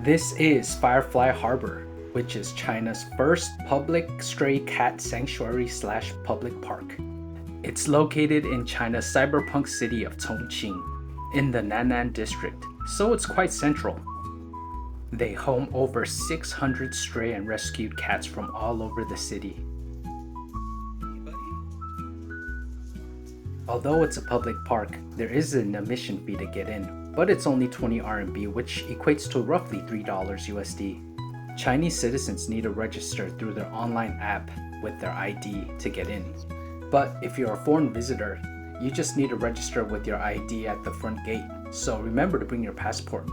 This is Firefly Harbor, which is China's first public stray cat sanctuary slash public park. It's located in China's cyberpunk city of Chongqing, in the Nanan District, so it's quite central. They home over 600 stray and rescued cats from all over the city. Although it's a public park, there is an admission fee to get in, but it's only 20 RMB, which equates to roughly $3 USD. Chinese citizens need to register through their online app with their ID to get in. But if you're a foreign visitor, you just need to register with your ID at the front gate, so remember to bring your passport.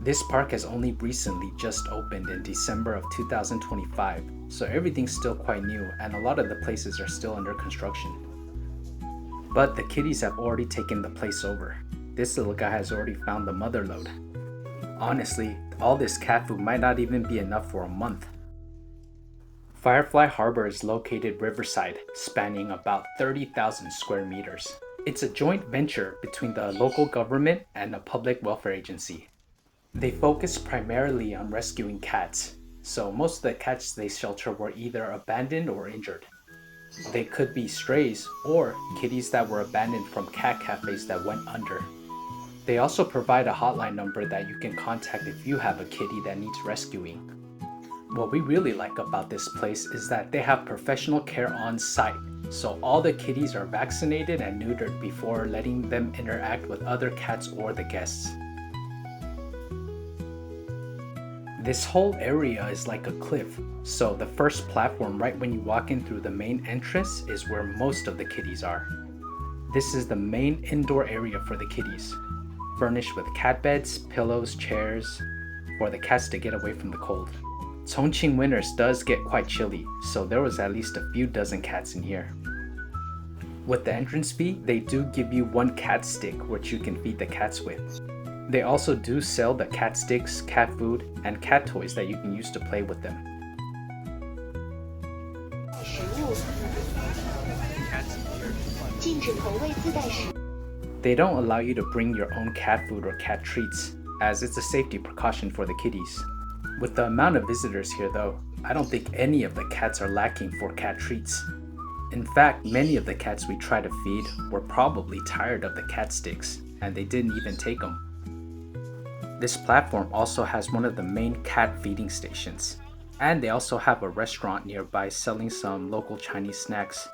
This park has only recently just opened in December of 2025, so everything's still quite new and a lot of the places are still under construction. But the kitties have already taken the place over. This little guy has already found the mother load. Honestly, all this cat food might not even be enough for a month. Firefly Harbor is located riverside, spanning about 30,000 square meters. It's a joint venture between the local government and a public welfare agency. They focus primarily on rescuing cats, so most of the cats they shelter were either abandoned or injured. They could be strays or kitties that were abandoned from cat cafes that went under. They also provide a hotline number that you can contact if you have a kitty that needs rescuing. What we really like about this place is that they have professional care on site, so all the kitties are vaccinated and neutered before letting them interact with other cats or the guests. This whole area is like a cliff, so the first platform right when you walk in through the main entrance is where most of the kitties are. This is the main indoor area for the kitties, furnished with cat beds, pillows, chairs, for the cats to get away from the cold. Chongqing winters does get quite chilly, so there was at least a few dozen cats in here. With the entrance fee, they do give you one cat stick which you can feed the cats with. They also do sell the cat sticks, cat food, and cat toys that you can use to play with them. They don't allow you to bring your own cat food or cat treats, as it's a safety precaution for the kitties. With the amount of visitors here though, I don't think any of the cats are lacking for cat treats. In fact, many of the cats we try to feed were probably tired of the cat sticks, and they didn't even take them. This platform also has one of the main cat feeding stations, and they also have a restaurant nearby selling some local Chinese snacks.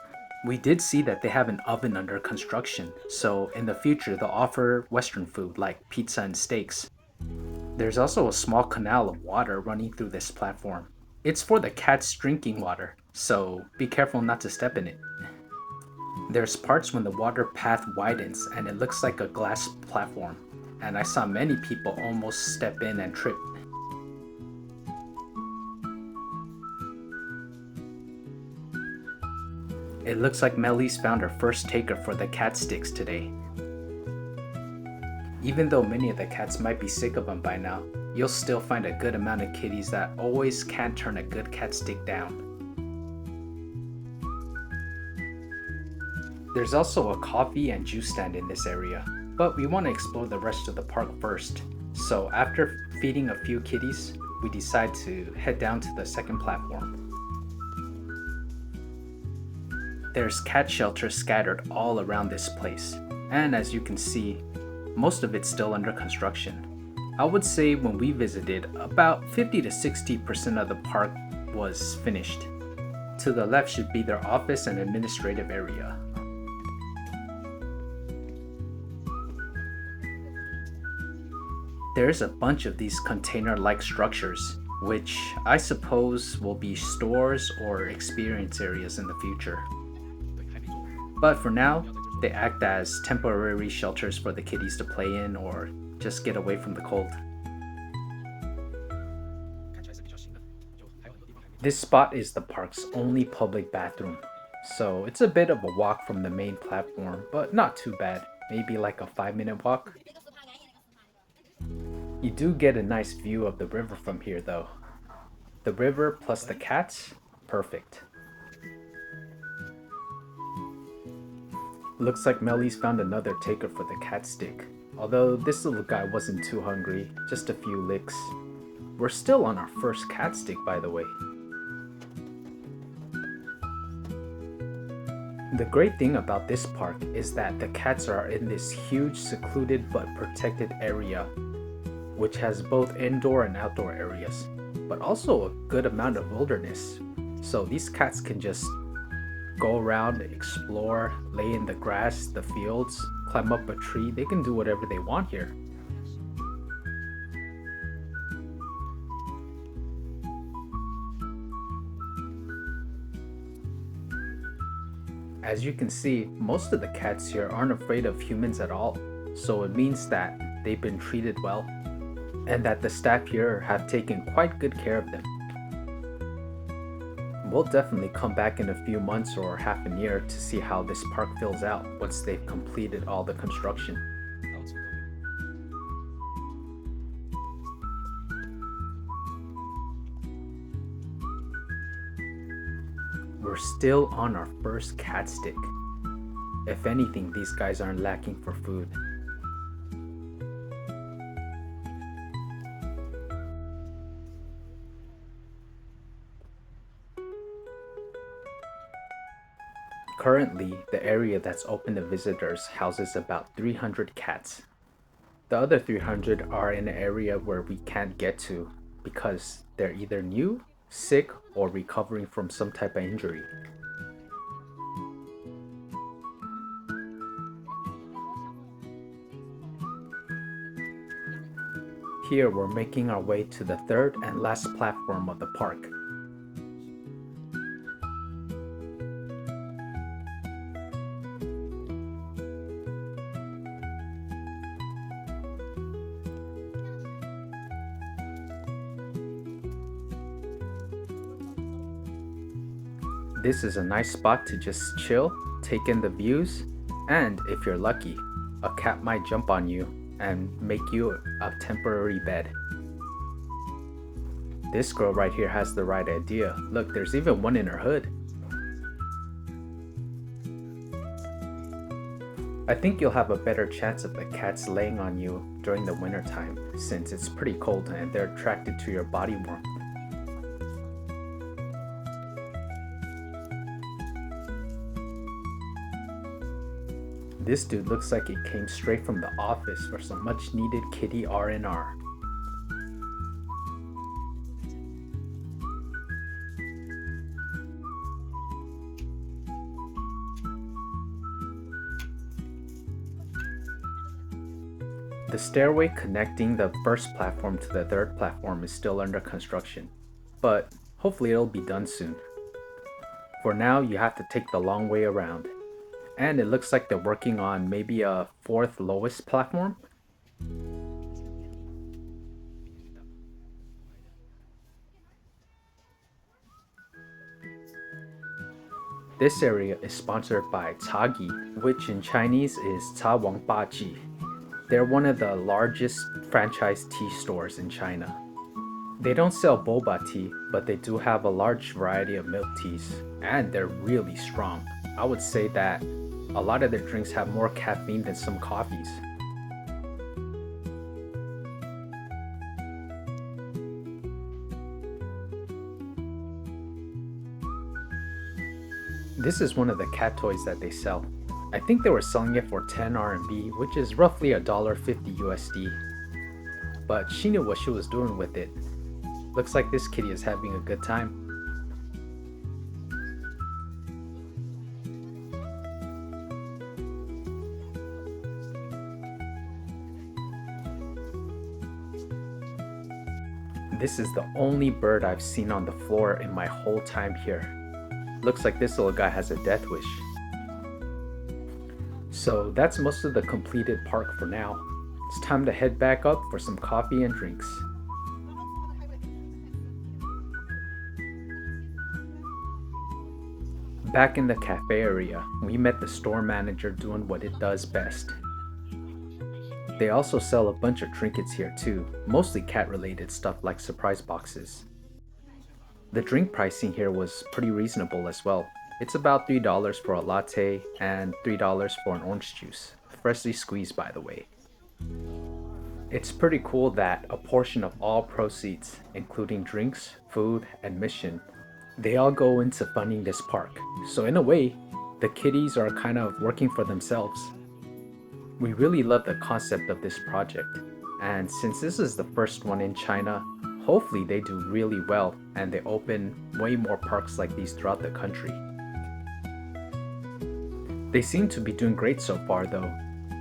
We did see that they have an oven under construction, so in the future they'll offer Western food like pizza and steaks. There's also a small canal of water running through this platform. It's for the cats drinking water, so be careful not to step in it. There's parts when the water path widens and it looks like a glass platform, and I saw many people almost step in and trip. It looks like Melly's found her first taker for the cat sticks today. Even though many of the cats might be sick of them by now, you'll still find a good amount of kitties that always can't turn a good cat stick down. There's also a coffee and juice stand in this area, but we want to explore the rest of the park first. So after feeding a few kitties, we decide to head down to the second platform. There's cat shelters scattered all around this place, and as you can see, most of it's still under construction. I would say when we visited, about 50 to 60% of the park was finished. To the left should be their office and administrative area. There's a bunch of these container-like structures, which I suppose will be stores or experience areas in the future. But for now, they act as temporary shelters for the kitties to play in or just get away from the cold. This spot is the park's only public bathroom, so it's a bit of a walk from the main platform, but not too bad, maybe like a 5-minute walk. You do get a nice view of the river from here though. The river plus the cats, perfect. Looks like Melly's found another taker for the cat stick. Although this little guy wasn't too hungry, just a few licks. We're still on our first cat stick, by the way. The great thing about this park is that the cats are in this huge secluded but protected area, which has both indoor and outdoor areas, but also a good amount of wilderness. So these cats can just go around, explore, lay in the grass, the fields, climb up a tree. They can do whatever they want here. As you can see, most of the cats here aren't afraid of humans at all, so it means that they've been treated well, and that the staff here have taken quite good care of them. We'll definitely come back in a few months or half a year to see how this park fills out once they've completed all the construction. We're still on our first cat stick. If anything, these guys aren't lacking for food. Currently, the area that's open to visitors houses about 300 cats. The other 300 are in an area where we can't get to because they're either new, sick, or recovering from some type of injury. Here we're making our way to the third and last platform of the park. This is a nice spot to just chill, take in the views, and if you're lucky, a cat might jump on you and make you a temporary bed. This girl right here has the right idea. Look, there's even one in her hood. I think you'll have a better chance of the cats laying on you during the winter time, since it's pretty cold and they're attracted to your body warmth. This dude looks like he came straight from the office for some much needed kitty R&R. The stairway connecting the first platform to the third platform is still under construction, but hopefully it'll be done soon. For now, you have to take the long way around. And it looks like they're working on maybe a fourth lowest platform. This area is sponsored by Cagi, which in Chinese is Ca Wang Ba Ji. They're one of the largest franchise tea stores in China. They don't sell boba tea, but they do have a large variety of milk teas, and they're really strong. I would say that a lot of their drinks have more caffeine than some coffees. This is one of the cat toys that they sell. I think they were selling it for 10 RMB, which is roughly $1.50 USD. But she knew what she was doing with it. Looks like this kitty is having a good time. This is the only bird I've seen on the floor in my whole time here. Looks like this little guy has a death wish. So that's most of the completed park for now. It's time to head back up for some coffee and drinks. Back in the cafe area, we met the store manager doing what it does best. They also sell a bunch of trinkets here too, mostly cat related stuff like surprise boxes. The drink pricing here was pretty reasonable as well. It's about $3 for a latte and $3 for an orange juice, freshly squeezed by the way. It's pretty cool that a portion of all proceeds, including drinks, food, and admission, they all go into funding this park. So in a way, the kitties are kind of working for themselves. We really love the concept of this project, and since this is the first one in China, hopefully they do really well and they open way more parks like these throughout the country. They seem to be doing great so far though,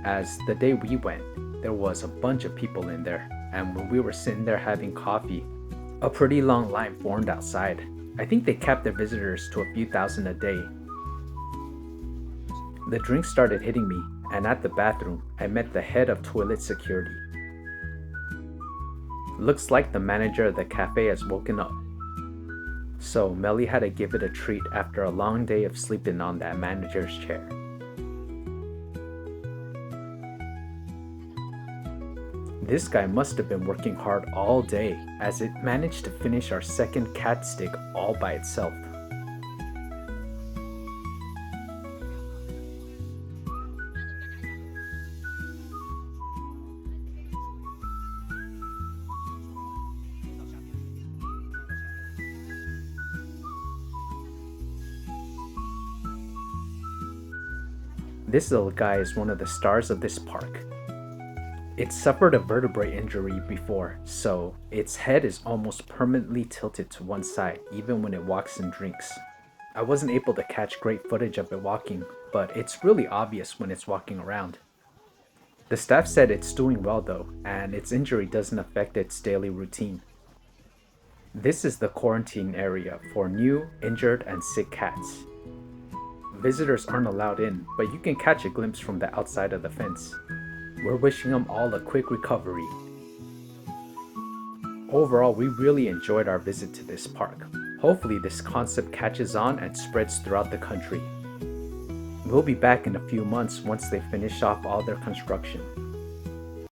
as the day we went, there was a bunch of people in there, and when we were sitting there having coffee, a pretty long line formed outside. I think they capped their visitors to a few thousand a day. The drinks started hitting me, and at the bathroom, I met the head of toilet security. Looks like the manager of the cafe has woken up. So Melly had to give it a treat after a long day of sleeping on that manager's chair. This guy must have been working hard all day, as it managed to finish our second cat stick all by itself. This little guy is one of the stars of this park. It suffered a vertebrae injury before, so its head is almost permanently tilted to one side even when it walks and drinks. I wasn't able to catch great footage of it walking, but it's really obvious when it's walking around. The staff said it's doing well though, and its injury doesn't affect its daily routine. This is the quarantine area for new, injured, and sick cats. Visitors aren't allowed in, but you can catch a glimpse from the outside of the fence. We're wishing them all a quick recovery. Overall, we really enjoyed our visit to this park. Hopefully this concept catches on and spreads throughout the country. We'll be back in a few months once they finish off all their construction.